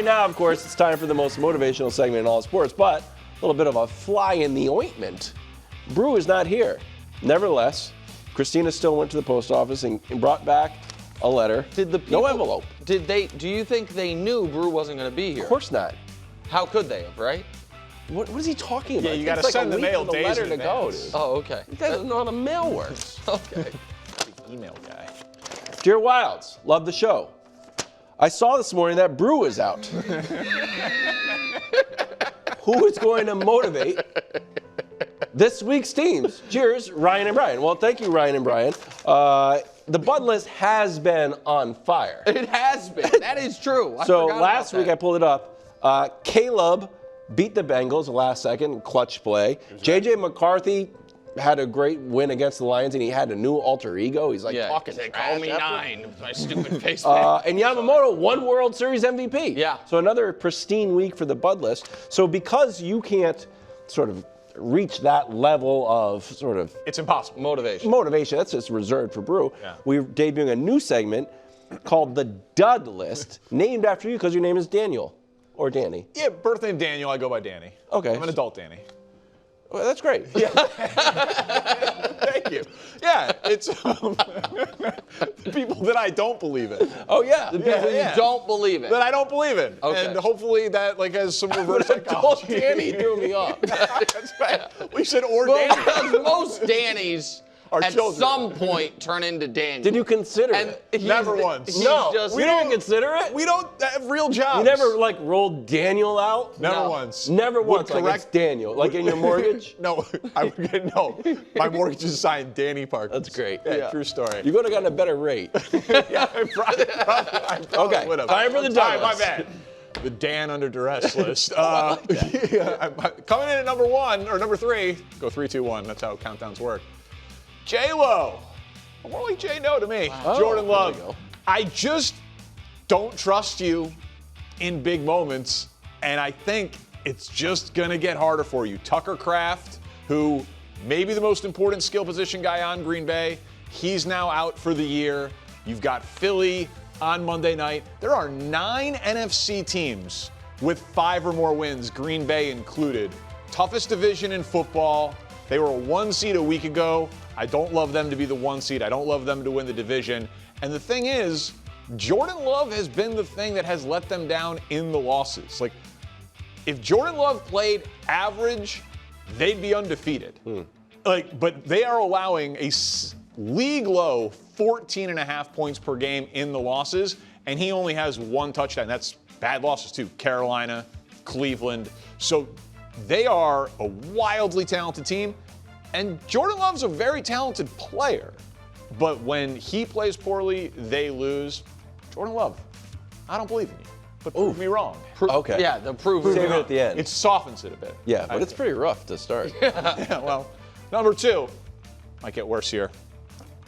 right now, of course, it's time for the most motivational segment in all sports, but a little bit of a fly in the ointment. Brew is not here. Nevertheless, Christina still went to the post office and brought back a letter. Did the people, no envelope. Did they? Do you think they knew Brew wasn't going to be here? Of course not. How could they have, right? What is he talking about? Yeah, you got to send the mail days letter in to go, advance. dude. Oh, okay. You guys don't know how the mail works. Okay. Email guy. Dear Wilds, love the show. I saw this morning that Brew is out. Who is going to motivate this week's teams? Cheers, Ryan and Brian. Well, thank you, Ryan and Brian. The Bud list has been on fire. It has been. That is true. So last week I pulled it up. Caleb beat the Bengals the last second, clutch play. J.J. McCarthy had a great win against the Lions, and he had a new alter ego. He's like talking They trash call me after. 9 with my stupid face. And Yamamoto won World Series MVP. Yeah. So another pristine week for the Bud list. So because you can't sort of reach that level of sort of It's impossible. motivation, that's just reserved for Brew. Yeah. We're debuting a new segment called the Dud List, named after you because your name is Daniel or Danny. Yeah, birthday Daniel, I go by Danny. Okay. I'm an adult Danny. Well, that's great. Thank you. Yeah, it's people that I don't believe in. Oh, yeah. You don't believe it. That I don't believe in. Okay. And hopefully that has some reverse Adult psychology. Danny threw me off. That's right. We should Well, Danny. because most Dannies Our at children. some point turn into Daniel. Did you consider And it? Never once. No, Just, we didn't consider it. We don't have real jobs. You never rolled Daniel out? Never No. once. Never Would once. Like it's Daniel. Like in your mortgage? No, I would get no. My mortgage is signed Danny Parkins. That's great. Yeah, true story. You could have gotten a better rate. Yeah, I probably Okay, would have. time for the Dud My list. bad. The Dan under duress list. Yeah, coming in at number 1 or number 3. Go 3, 2, 1. That's how countdowns work. J-Lo. More like J-No to me. Jordan there we Love. go. I just don't trust you in big moments, and I think it's just going to get harder for you. Tucker Kraft, who may be the most important skill position guy on Green Bay, he's now out for the year. You've got Philly on Monday night. There are 9 NFC teams with 5 or more wins, Green Bay included. Toughest division in football. They were a 1 seed a week ago. I don't love them to be the 1 seed. I don't love them to win the division. And the thing is, Jordan Love has been the thing that has let them down in the losses. Like, if Jordan Love played average, they'd be undefeated. But they are allowing a league low 14.5 points per game in the losses, and he only has 1 touchdown. That's bad losses too. Carolina, Cleveland. So they are a wildly talented team, and Jordan Love's a very talented player. But when he plays poorly, they lose. Jordan Love, I don't believe in you, but prove me wrong. Okay. Yeah, the proof. Save it at the end. It softens it a bit. Yeah, but it's pretty rough to start. Yeah, well, number 2, might get worse here.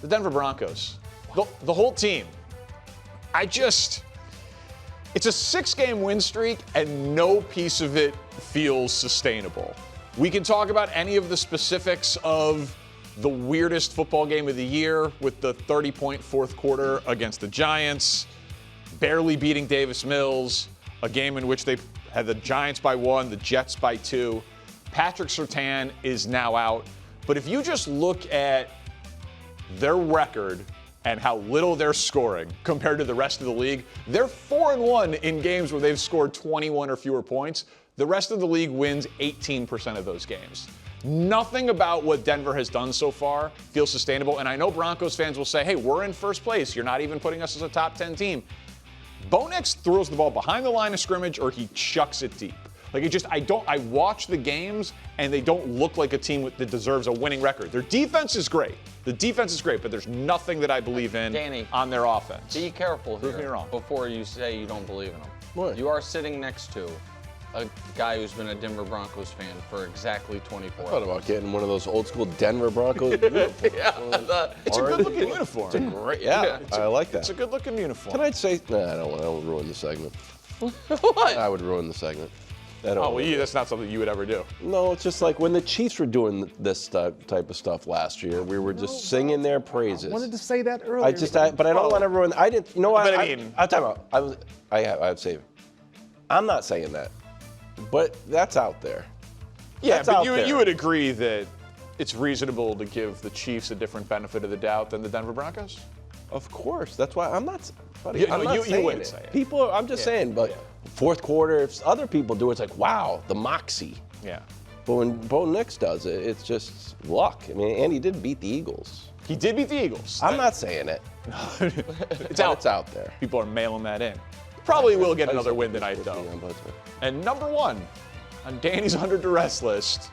The Denver Broncos. The whole team. It's a 6-game win streak, and no piece of it feels sustainable. We can talk about any of the specifics of the weirdest football game of the year with the 30-point fourth quarter against the Giants, barely beating Davis Mills, a game in which they had the Giants by 1, the Jets by 2. Patrick Surtain is now out. But if you just look at their record and how little they're scoring compared to the rest of the league, they're 4-1 in games where they've scored 21 or fewer points. The rest of the league wins 18% of those games. Nothing about what Denver has done so far feels sustainable. And I know Broncos fans will say, hey, we're in first place. You're not even putting us as a top 10 team. Bo Nix throws the ball behind the line of scrimmage or he chucks it deep. I watch the games and they don't look like a team that deserves a winning record. Their defense is great. The defense is great, but there's nothing that I believe in Danny, on their offense. Be careful here. Prove me wrong. Before you say you don't believe in them. What? You are sitting next to a guy who's been a Denver Broncos fan for exactly 24 I thought about getting one of those old school Denver Broncos. It's a good-looking uniform. Great, yeah, I like that. It's a good-looking uniform. Can I say? Nah, I don't want to ruin the segment. What? I would ruin the segment. I don't Oh, wanna- well, that's not something you would ever do. No, it's just like when the Chiefs were doing this type of stuff last year, we were just singing their praises. I wanted to say that earlier. But I don't want to ruin. I didn't. You know what? But I mean- I'll tell you what. I have saved. I'm not saying that, but that's out there. Yeah, That's but out you there. would agree that it's reasonable to give the Chiefs a different benefit of the doubt than the Denver Broncos? Of course. That's why I'm not. Buddy, You- I'm no, not you saying wouldn't it. say it. People, I'm just saying, but fourth quarter, if other people do it, it's like, wow, the moxie. Yeah. But when Bo Nix does it, it's just luck. I mean, and he did beat the Eagles. He did beat the Eagles. I'm not saying it. It's But out. it's out there. People are mailing that in. Probably will get another win tonight, though. And number 1 on Danny's under duress list,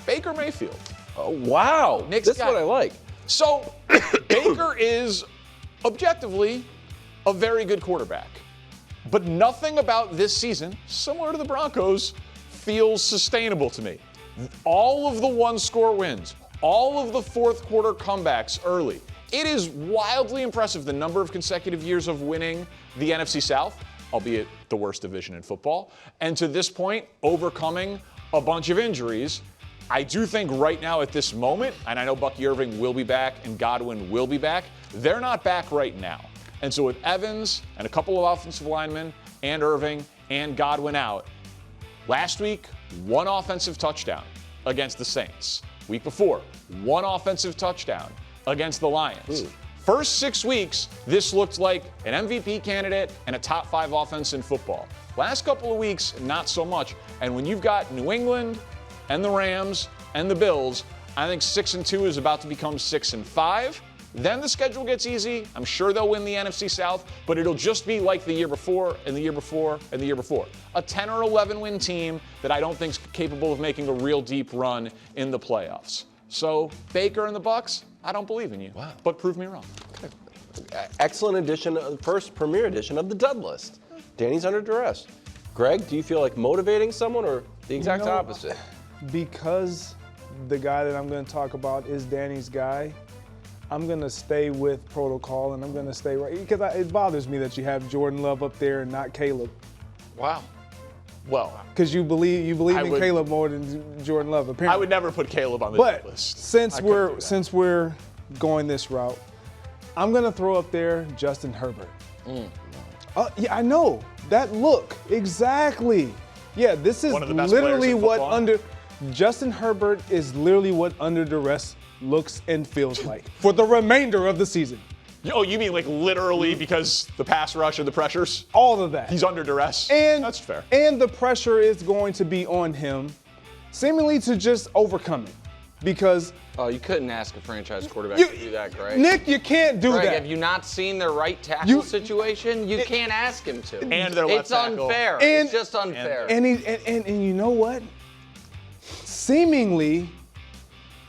Baker Mayfield. Oh, wow. Nick's This is got what I it. like. So, Baker is objectively a very good quarterback. But nothing about this season, similar to the Broncos, feels sustainable to me. All of the one-score wins, all of the fourth quarter comebacks early. It is wildly impressive the number of consecutive years of winning the NFC South, albeit the worst division in football, and to this point, overcoming a bunch of injuries. I do think right now at this moment, and I know Bucky Irving will be back and Godwin will be back, they're not back right now. And so with Evans and a couple of offensive linemen and Irving and Godwin out, last week, 1 offensive touchdown against the Saints. Week before, 1 offensive touchdown against the Lions. First 6 weeks, this looked like an MVP candidate and a top 5 offense in football. Last couple of weeks, not so much. And when you've got New England and the Rams and the Bills, I think 6-2 is about to become 6-5. Then the schedule gets easy. I'm sure they'll win the NFC South, but it'll just be like the year before and the year before and the year before. A 10 or 11 win team that I don't think is capable of making a real deep run in the playoffs. So Baker and the Bucks, I don't believe in you. Wow. But prove me wrong. Excellent edition, first premier edition of the Dud List. Danny's under duress. Greg, do you feel like motivating someone or the exact opposite? Because the guy that I'm going to talk about is Danny's guy, I'm going to stay with protocol, and I'm going to stay right, because it bothers me that you have Jordan Love up there and not Caleb. Wow. Well, Because you believe I in would- Caleb more than Jordan Love, apparently. I would never put Caleb on the But list. since I couldn't do we're that. since we're going this route, I'm gonna throw up there Justin Herbert. Yeah, I know that look exactly. Yeah, this is One of the best literally players in what football. Justin Herbert is literally what under duress looks and feels like for the remainder of the season. Oh, you mean like literally because the pass rush and the pressures? All of that. He's under duress? And That's fair. And the pressure is going to be on him, seemingly to just overcome it, because Oh, you couldn't ask a franchise quarterback You- to do that, Greg. Nick, you can't do Greg, that. have you not seen their right tackle You- situation? You can't ask him to. And their left It's tackle. unfair. And- It's just unfair. And you know what? Seemingly,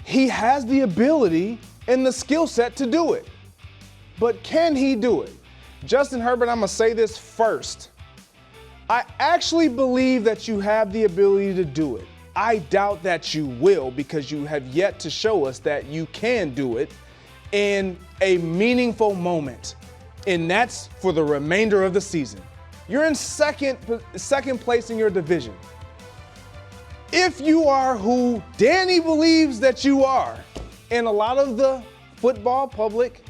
he has the ability and the skill set to do it. But can he do it? Justin Herbert, I'm going to say this first. I actually believe that you have the ability to do it. I doubt that you will, because you have yet to show us that you can do it in a meaningful moment. And that's for the remainder of the season. You're in second place in your division. If you are who Danny believes that you are, and a lot of the football public,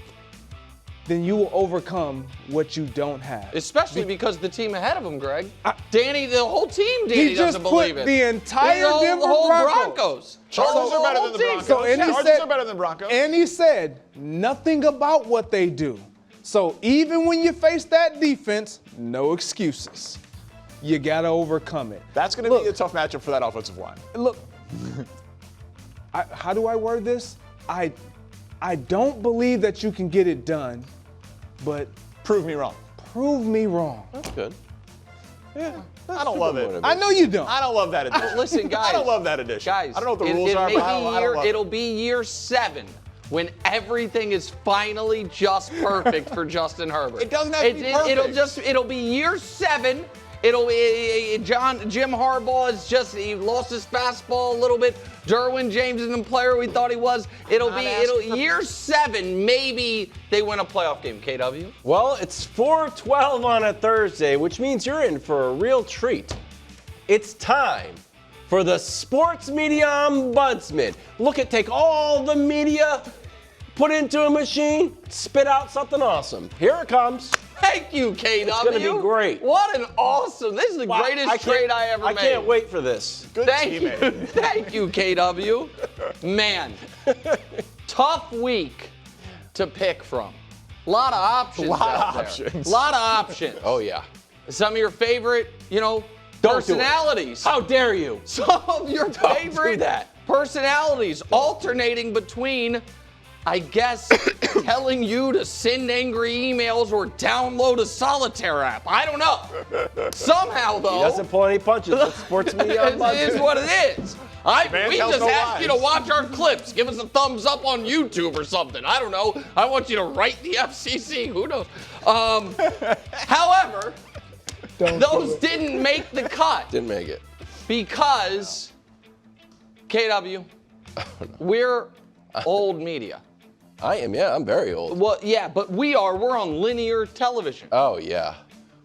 then you will overcome what you don't have. Especially because the team ahead of him, Greg. Danny, the whole team, Danny He just doesn't believe put it. the entire the Denver whole Broncos. Chargers are better than the Broncos. So, and he Chargers said, are better than Broncos. And he said nothing about what they do. So even when you face that defense, no excuses. You gotta overcome it. That's going to Look, be a tough matchup for that offensive line. Look, how do I word this? I don't believe that you can get it done, but Prove me wrong. prove me wrong. That's good. Yeah. I don't love it. I know you don't. I don't love that addition. Listen, guys. I don't love that addition. Guys, I don't know what the it- rules it are, may but I be don't love it'll it. be year 7 when everything is finally just perfect for Justin Herbert. It doesn't have to be perfect. It'll be year 7. Jim Harbaugh he lost his fastball a little bit. Derwin James isn't the player we thought he was. Year 7, maybe they win a playoff game, KW. Well, it's 4:12 on a Thursday, which means you're in for a real treat. It's time for the Sports Media Ombudsman. Take all the media, put into a machine, spit out something awesome. Here it comes. Thank you, KW. It's going to be great. What an awesome. This is the greatest trade I ever made. I can't wait for this. Good Thank teammate. you. Thank you, KW. Man, tough week to pick from. A lot of options. A lot of options. Oh, yeah. Some of your favorite, Don't personalities. How dare you? Some of your do favorite that. personalities alternating between, I guess, telling you to send angry emails or download a solitaire app. I don't know. Somehow, though. He doesn't pull any punches. That's sports media. It is what it is. We tells just no asked you to lies. watch our clips. Give us a thumbs up on YouTube or something. I don't know. I want you to write the FCC. Who knows? However, those didn't make the cut Didn't make it. because, KW, we're old media. I am, yeah. I'm very old. Well, yeah, but we're on linear television. Oh, yeah.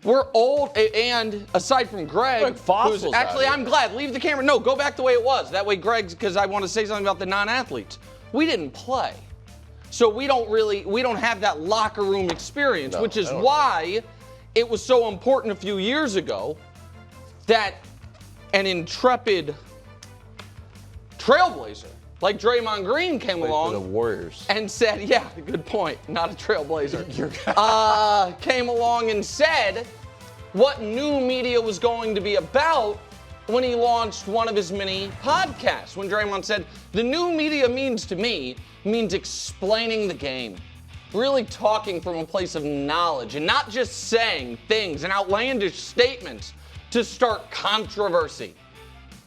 We're old, and aside from Greg, Like fossils who's out actually, here. I'm glad. Leave the camera. No, go back the way it was. That way, Greg's, because I want to say something about the non-athletes. We didn't play, so we don't have that locker room experience, No, which is I don't. why it was so important a few years ago that an intrepid trailblazer like Draymond Green came For the along Warriors. and said, yeah, good point, not a trailblazer, came along and said what new media was going to be about when he launched one of his mini podcasts. When Draymond said, the new media means explaining the game, really talking from a place of knowledge and not just saying things and outlandish statements to start controversy.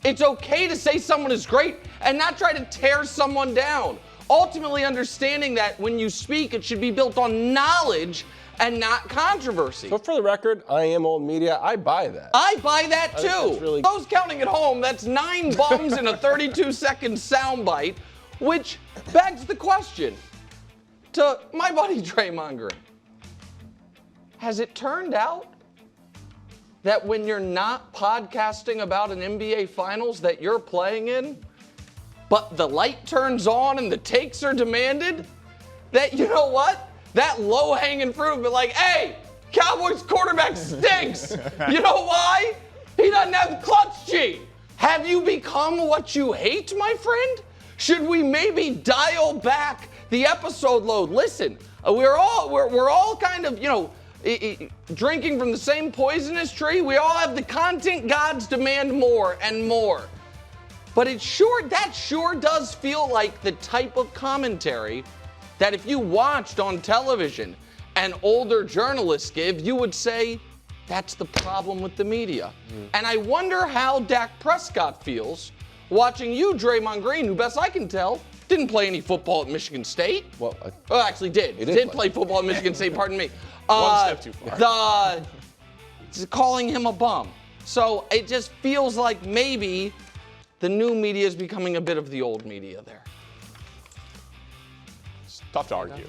It's okay to say someone is great and not try to tear someone down. Ultimately understanding that when you speak, it should be built on knowledge and not controversy. But for the record, I am old media. I buy that. I buy that think too. that's really- Those counting at home, that's 9 bums in a 32-second soundbite, which begs the question to my buddy Draymond Green. Has it turned out that when you're not podcasting about an NBA Finals that you're playing in, but the light turns on and the takes are demanded, that, you know what? That low-hanging fruit, but like, hey, Cowboys quarterback stinks. You know why? He doesn't have clutch G. Have you become what you hate, my friend? Should we maybe dial back the episode load? Listen, we're all kind of, drinking from the same poisonous tree. We all have the content gods demand more and more. But that sure does feel like the type of commentary that if you watched on television and older journalists give, you would say, that's the problem with the media. And I wonder how Dak Prescott feels watching you, Draymond Green, who best I can tell, didn't play any football at Michigan State. Well, Actually did. He did play football at Michigan State, pardon me. One step too far. Calling him a bum. So it just feels like maybe the new media is becoming a bit of the old media there. It's tough to argue.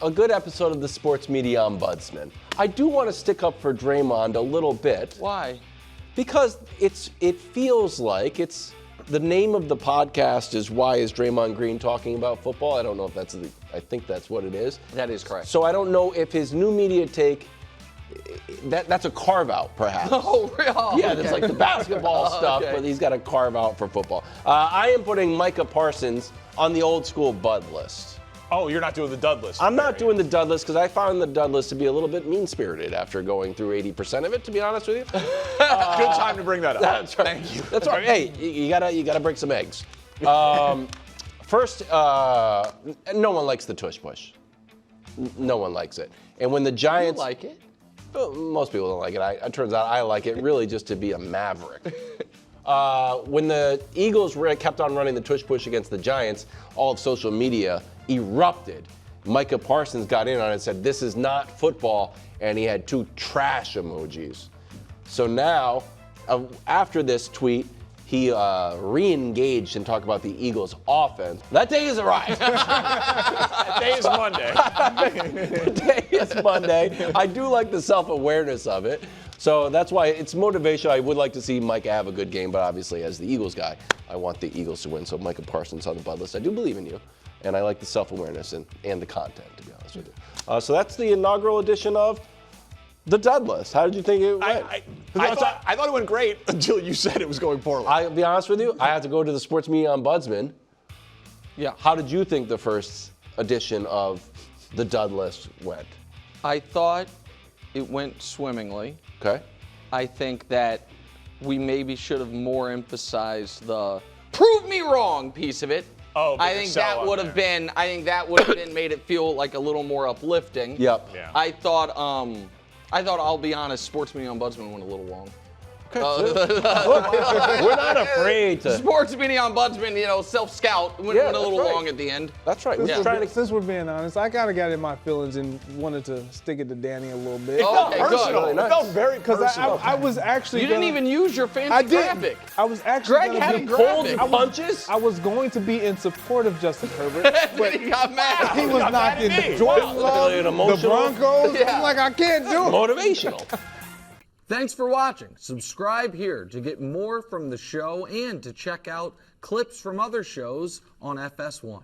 a good episode of the Sports Media Ombudsman. I do want to stick up for Draymond a little bit. Why? Because it feels like it's the name of the podcast is Why is Draymond Green Talking About Football? I don't know if I think that's what it is. That is correct. So I don't know if his new media take, that's a carve out perhaps. Oh, really? Oh, Yeah, there's like the basketball stuff, okay. but he's got a carve out for football. I am putting Micah Parsons on the old school Bud list. Oh, you're not doing the dud list. I'm not doing the dud list because I found the dud list to be a little bit mean-spirited after going through 80% of it, to be honest with you. Good time to bring that up. That's right. Thank you. That's right. Hey, you gotta break some eggs. First, no one likes the tush push. No one likes it. And when the Giants, You like it? well, most people don't like it. It turns out I like it really just to be a maverick. When the Eagles kept on running the tush push against the Giants, all of social media erupted. Micah Parsons got in on it and said, this is not football, and he had 2 trash emojis. So now, after this tweet, he re-engaged and talked about the Eagles' offense. That day has arrived. That day is Monday. The day is Monday. I do like the self-awareness of it. So that's why it's motivation. I would like to see Micah have a good game, but obviously as the Eagles guy, I want the Eagles to win. So Micah Parsons on the Bud list. I do believe in you. and I like the self-awareness and the content, to be honest with you. So that's the inaugural edition of the Dud List. How did you think it went? I thought it went great until you said it was going poorly. I'll be honest with you, I have to go to the Sports Media Ombudsman. Yeah. How did you think the first edition of the Dud List went? I thought it went swimmingly. Okay. I think that we maybe should have more emphasized the prove me wrong piece of it. Oh, I think that would have been. I think that would have been made it feel like a little more uplifting. Yep. Yeah. I thought. I'll be honest. Sports Media Ombudsman went a little long. We're not afraid to. Sports Media Ombudsman, self-scout went a little long at the end. That's right. We're trying to. Since we're being honest, I kind of got in my feelings and wanted to stick it to Danny a little bit. It felt Okay, personal. good. Really nice. It felt very Because personal. I was actually. You didn't gonna- even use your fancy I didn't. graphic. I was actually. Greg gonna had be- a graphic. punches? I was going to be in support of Justin Herbert, but He got mad. he was got mad knocking at me. Jordan Wow. Love, An the emotional- Broncos. Yeah. I'm like, I can't do it. Motivational. Thanks for watching. Subscribe here to get more from the show and to check out clips from other shows on FS1.